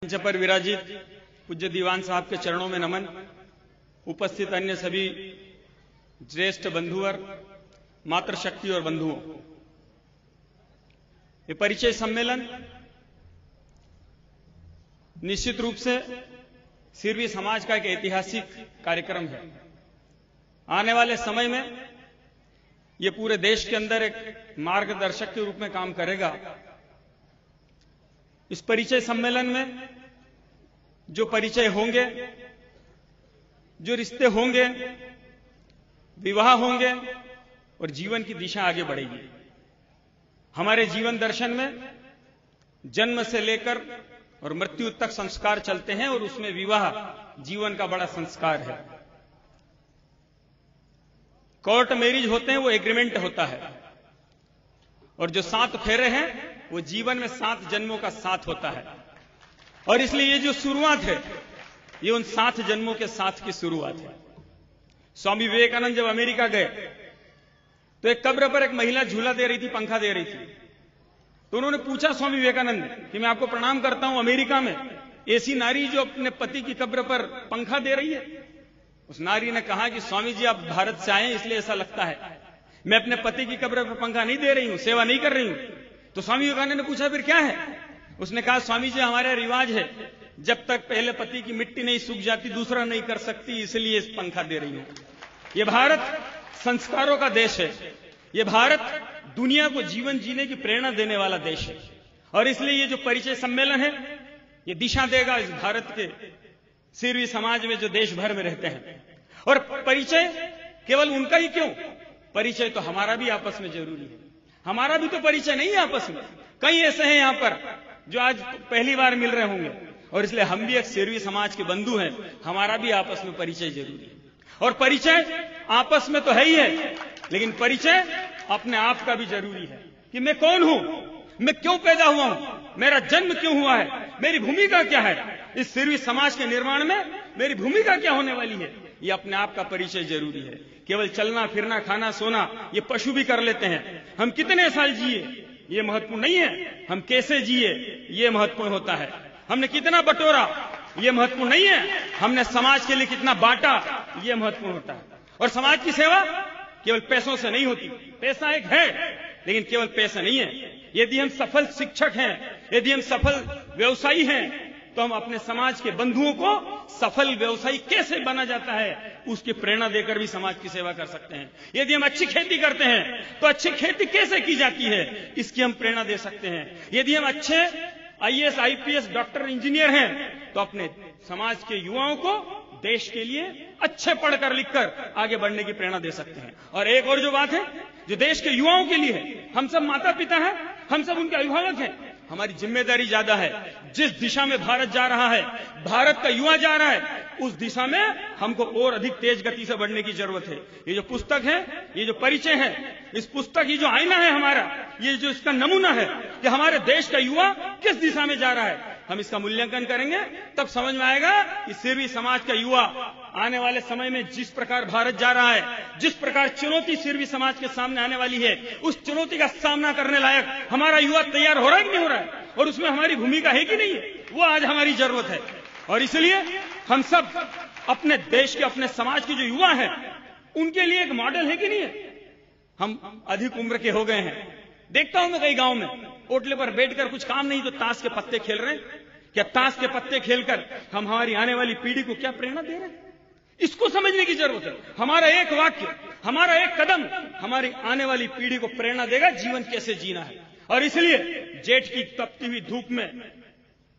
मंच पर विराजित पूज्य दीवान साहब के चरणों में नमन। उपस्थित अन्य सभी ज्येष्ठ बंधुवर, मातृशक्ति और बंधुओं, ये परिचय सम्मेलन निश्चित रूप से सिरवी समाज का एक ऐतिहासिक कार्यक्रम है। आने वाले समय में ये पूरे देश के अंदर एक मार्गदर्शक के रूप में काम करेगा। इस परिचय सम्मेलन में जो परिचय होंगे, जो रिश्ते होंगे, विवाह होंगे और जीवन की दिशा आगे बढ़ेगी। हमारे जीवन दर्शन में जन्म से लेकर और मृत्यु तक संस्कार चलते हैं और उसमें विवाह जीवन का बड़ा संस्कार है। कोर्ट मैरिज होते हैं, वो एग्रीमेंट होता है, और जो 7 फेरे हैं वो जीवन में 7 जन्मों का साथ होता है। और इसलिए ये जो शुरुआत है, ये उन 7 जन्मों के साथ की शुरुआत है। स्वामी विवेकानंद जब अमेरिका गए तो एक कब्र पर एक महिला झूला दे रही थी, पंखा दे रही थी। तो उन्होंने पूछा स्वामी विवेकानंद कि मैं आपको प्रणाम करता हूं, अमेरिका में ऐसी नारी जो अपने पति की कब्र पर पंखा दे रही है। उस नारी ने कहा कि स्वामी जी, आप भारत से आए इसलिए ऐसा लगता है, मैं अपने पति की कब्र पर पंखा नहीं दे रही हूं, सेवा नहीं कर रही हूं। तो स्वामी विवेकानंद ने पूछा फिर क्या है? उसने कहा, स्वामी जी हमारा रिवाज है, जब तक पहले पति की मिट्टी नहीं सूख जाती दूसरा नहीं कर सकती, इसलिए इस पंखा दे रही हूं। यह भारत संस्कारों का देश है। यह भारत दुनिया को जीवन जीने की प्रेरणा देने वाला देश है। और इसलिए ये जो परिचय सम्मेलन है, ये दिशा देगा इस भारत के सिरवी समाज में जो देश भर में रहते हैं। और परिचय केवल उनका ही क्यों, परिचय तो हमारा भी आपस में जरूरी है। हमारा भी तो परिचय नहीं है आपस में। कई ऐसे हैं यहां पर जो आज पहली बार मिल रहे होंगे, और इसलिए हम भी एक सिरवी समाज के बंधु हैं, हमारा भी आपस में परिचय जरूरी है। और परिचय आपस में तो है ही है, लेकिन परिचय अपने आप का भी जरूरी है कि मैं कौन हूं, मैं क्यों पैदा हुआ हूं, मेरा जन्म क्यों हुआ है, मेरी भूमिका क्या है, इस सिरवी समाज के निर्माण में मेरी भूमिका क्या होने वाली है, ये अपने आप का परिचय जरूरी है। केवल चलना फिरना खाना सोना ये पशु भी कर लेते हैं। हम कितने साल जिए ये महत्वपूर्ण नहीं है, हम कैसे जिए ये महत्वपूर्ण होता है। हमने कितना बटोरा ये महत्वपूर्ण नहीं है, हमने समाज के लिए कितना बांटा ये महत्वपूर्ण होता है। और समाज की सेवा केवल पैसों से नहीं होती। पैसा एक है, लेकिन केवल पैसा नहीं है। यदि हम सफल शिक्षक हैं, यदि हम सफल व्यवसायी हैं, तो हम अपने समाज के बंधुओं को सफल व्यवसायी कैसे बना जाता है उसकी प्रेरणा देकर भी समाज की सेवा कर सकते हैं। यदि हम अच्छी खेती करते हैं तो अच्छी खेती कैसे की जाती है इसकी हम प्रेरणा दे सकते हैं। यदि हम अच्छे IAS, IPS, डॉक्टर, इंजीनियर हैं तो अपने समाज के युवाओं को देश के लिए अच्छे पढ़कर लिखकर आगे बढ़ने की प्रेरणा दे सकते हैं। और एक और जो बात है जो देश के युवाओं के लिए है, हम सब माता पिता हैं, हम सब उनके अभिभावक हैं, हमारी जिम्मेदारी ज्यादा है। जिस दिशा में भारत जा रहा है, भारत का युवा जा रहा है, उस दिशा में हमको और अधिक तेज गति से बढ़ने की जरूरत है। ये जो पुस्तक है, ये जो परिचय है, इस पुस्तक ये जो आईना है हमारा, ये जो इसका नमूना है कि हमारे देश का युवा किस दिशा में जा रहा है, हम इसका मूल्यांकन करेंगे तब समझ में आएगा कि सिरवी समाज का युवा आने वाले समय में जिस प्रकार भारत जा रहा है, जिस प्रकार चुनौती सिरवी समाज के सामने आने वाली है, उस चुनौती का सामना करने लायक हमारा युवा तैयार हो रहा है कि नहीं हो रहा है, और उसमें हमारी भूमिका है कि नहीं है, वो आज हमारी जरूरत है। और इसलिए हम सब अपने देश के, अपने समाज के जो युवा हैं उनके लिए एक मॉडल है कि नहीं है। हम अधिक उम्र के हो गए हैं, देखता हूं मैं कई गांव में ओटले पर बैठकर कुछ काम नहीं तो ताश के पत्ते खेल रहे हैं। क्या ताश के पत्ते खेलकर हम हमारी आने वाली पीढ़ी को क्या प्रेरणा दे रहे हैं, इसको समझने की जरूरत है। हमारा एक वाक्य, हमारा एक कदम हमारी आने वाली पीढ़ी को प्रेरणा देगा जीवन कैसे जीना है। और इसलिए जेठ की तपती हुई धूप में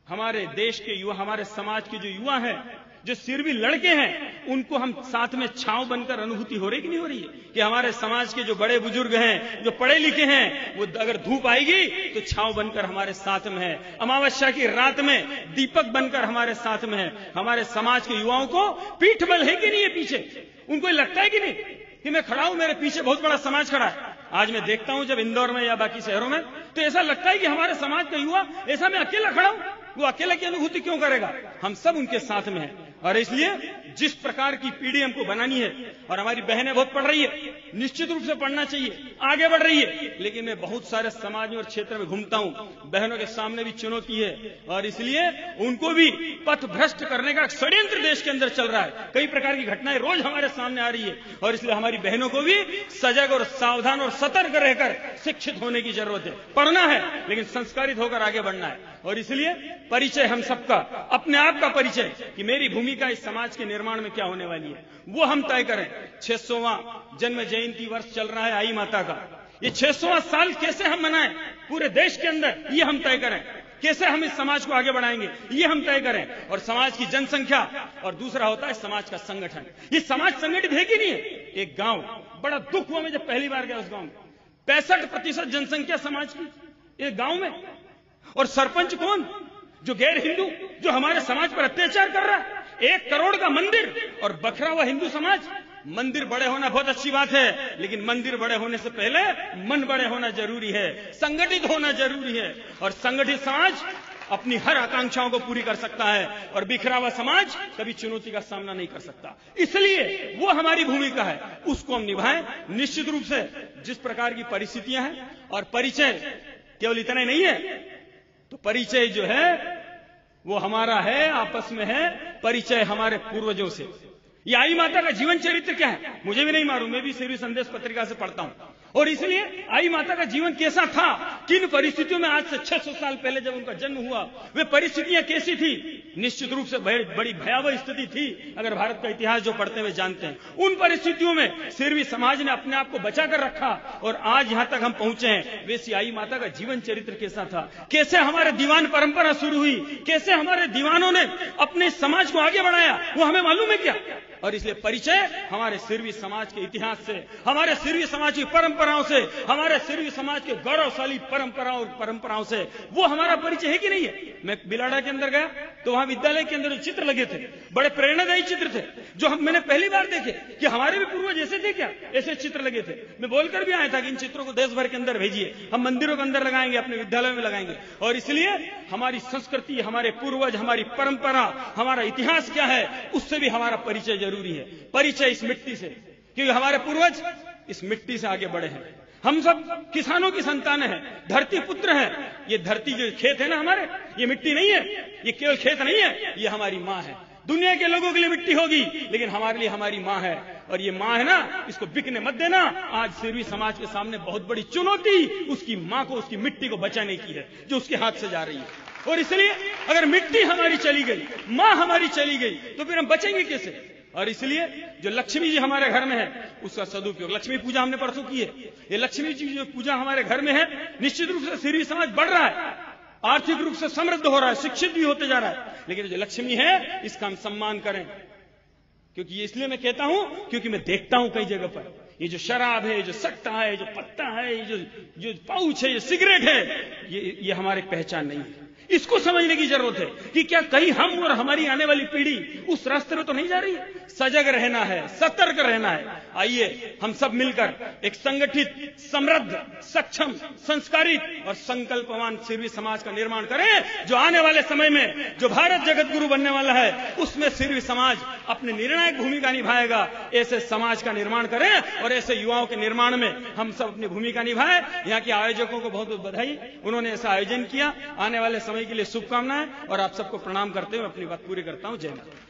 हमारे देश के युवा, हमारे समाज के जो युवा हैं, जो सिरवी लड़के हैं, उनको हम साथ में छांव बनकर अनुभूति हो रही कि नहीं हो रही है कि हमारे समाज के जो बड़े बुजुर्ग हैं, जो पढ़े लिखे हैं, वो अगर धूप आएगी तो छांव बनकर हमारे साथ में है, अमावस्या की रात में दीपक बनकर हमारे साथ में है। हमारे समाज के युवाओं को पीठ बल है कि नहीं है पीछे, उनको लगता है कि नहीं कि मैं खड़ा हूं, मेरे पीछे बहुत बड़ा समाज खड़ा है। आज मैं देखता हूं जब इंदौर में या बाकी शहरों में तो ऐसा लगता है कि हमारे समाज का युवा ऐसा मैं अकेला खड़ा हूं, वो अकेला की अनुभूति क्यों करेगा, हम सब उनके साथ में हैं। और इसलिए जिस प्रकार की पीढ़ी हमको बनानी है, और हमारी बहनें बहुत पढ़ रही है, निश्चित रूप से पढ़ना चाहिए, आगे बढ़ रही है, लेकिन मैं बहुत सारे समाज में और क्षेत्र में घूमता हूं, बहनों के सामने भी चुनौती है, और इसलिए उनको भी पथ भ्रष्ट करने का षड्यंत्र देश के अंदर चल रहा है। कई प्रकार की घटनाएं रोज हमारे सामने आ रही है, और इसलिए हमारी बहनों को भी सजग और सावधान और सतर्क रहकर शिक्षित होने की जरूरत है। पढ़ना है, लेकिन संस्कारित होकर आगे बढ़ना है। और इसलिए परिचय हम सबका, अपने आप का परिचय, कि मेरी भूमिका इस समाज के निर्माण में क्या होने वाली है, वो हम तय करें। 600वां जन्म जयंती वर्ष चल रहा है आई माता का, ये 600वां साल कैसे हम मनाएं पूरे देश के अंदर, ये हम तय करें। कैसे हम इस समाज को आगे बढ़ाएंगे, ये हम तय करें। और समाज की जनसंख्या, और दूसरा होता है समाज का संगठन। ये समाज संगठित है कि नहीं है? एक गांव, बड़ा दुख हुआ मैं जब पहली बार गया उस गांव में, 65% जनसंख्या समाज की एक गांव में, और सरपंच कौन? जो गैर हिंदू, जो हमारे समाज पर अत्याचार कर रहा है। 1 करोड़ का मंदिर और बखरा हुआ हिंदू समाज। मंदिर बड़े होना बहुत अच्छी बात है, लेकिन मंदिर बड़े होने से पहले मन बड़े होना जरूरी है, संगठित होना जरूरी है। और संगठित समाज अपनी हर आकांक्षाओं को पूरी कर सकता है, और बिखरा हुआ समाज कभी चुनौती का सामना नहीं कर सकता। इसलिए वो हमारी भूमिका है, उसको हम निभाएं। निश्चित रूप से जिस प्रकार की परिस्थितियां हैं, और परिचय केवल इतना ही नहीं है, तो परिचय जो है वो हमारा है, आपस में है, परिचय हमारे पूर्वजों से। ये आई माता का जीवन चरित्र क्या है मुझे भी नहीं मालूम, मैं भी सेवी संदेश पत्रिका से पढ़ता हूं। और इसलिए आई माता का जीवन कैसा था, किन परिस्थितियों में, आज से 600 साल पहले जब उनका जन्म हुआ, वे परिस्थितियां कैसी थी? निश्चित रूप से बड़ी भयावह स्थिति थी, अगर भारत का इतिहास जो पढ़ते हुए जानते हैं। उन परिस्थितियों में सिरवी समाज ने अपने आप को बचाकर रखा, और आज यहां तक हम पहुंचे हैं। वैसी आई माता का जीवन चरित्र कैसा था, कैसे हमारे दीवान परंपरा शुरू हुई, कैसे हमारे दीवानों ने अपने समाज को आगे बढ़ाया, वो हमें मालूम है क्या? और इसलिए परिचय हमारे सिरवी समाज के इतिहास से, हमारे सिरवी समाज की परंपराओं से, हमारे सिरवी समाज के गौरवशाली परंपराओं से, वो हमारा परिचय है कि नहीं है? मैं बिलाड़ा के अंदर गया तो वहां विद्यालय के अंदर चित्र लगे थे, बड़े प्रेरणादायी चित्र थे, जो मैंने पहली बार देखे कि हमारे भी पूर्वज ऐसे थे क्या, ऐसे चित्र लगे थे। मैं बोलकर भी आया था कि इन चित्रों को देश भर के अंदर भेजिए, हम मंदिरों के अंदर लगाएंगे, अपने विद्यालयों में लगाएंगे। और इसलिए हमारी संस्कृति, हमारे पूर्वज, हमारी परंपरा, हमारा इतिहास क्या है, उससे भी हमारा परिचय जरूरी है। परिचय इस मिट्टी से, क्योंकि हमारे पूर्वज इस मिट्टी से आगे बढ़े हैं। हम सब किसानों की संतान हैं, धरती पुत्र हैं। ये धरती जो खेत है ना हमारे, ये मिट्टी नहीं है, ये केवल खेत नहीं है, ये हमारी माँ है। दुनिया के लोगों के लिए मिट्टी होगी, लेकिन हमारे लिए हमारी माँ है। और ये माँ है ना, इसको बिकने मत देना। आज सिरवी समाज के सामने बहुत बड़ी चुनौती उसकी माँ को, उसकी मिट्टी को बचाने की है, जो उसके हाथ से जा रही है। और इसलिए अगर मिट्टी हमारी चली गई, माँ हमारी चली गई, तो फिर हम बचेंगे कैसे? और इसलिए जो लक्ष्मी जी हमारे घर में है, उसका सदुपयोग, लक्ष्मी पूजा हमने परसों की है, ये लक्ष्मी जी जो पूजा हमारे घर में है, निश्चित रूप से सिरवी समाज बढ़ रहा है, आर्थिक रूप से समृद्ध हो रहा है, शिक्षित भी होते जा रहा है। लेकिन जो लक्ष्मी है, इसका हम सम्मान करें। क्योंकि ये इसलिए मैं कहता हूं, क्योंकि मैं देखता हूं कई जगह पर ये जो शराब है, जो सट्टा है, जो पत्ता है, जो पाउच है, ये सिगरेट है, ये हमारी पहचान नहीं है। इसको समझने की जरूरत है कि क्या कहीं हम और हमारी आने वाली पीढ़ी उस रास्ते में तो नहीं जा रही है। सजग रहना है, सतर्क रहना है। आइए हम सब मिलकर एक संगठित, समृद्ध, सक्षम, संस्कारित और संकल्पवान सिरवी समाज का निर्माण करें, जो आने वाले समय में जो भारत जगत गुरु बनने वाला है, उसमें सिरवी समाज अपनी निर्णायक भूमिका निभाएगा। ऐसे समाज का निर्माण करें और ऐसे युवाओं के निर्माण में हम सब अपनी भूमिका निभाएं। यहाँ के आयोजकों को बहुत बहुत बधाई, उन्होंने ऐसा आयोजन किया। आने वाले समय के लिए शुभकामनाएं, और आप सबको प्रणाम करते हुए अपनी बात पूरी करता हूं। जय माता।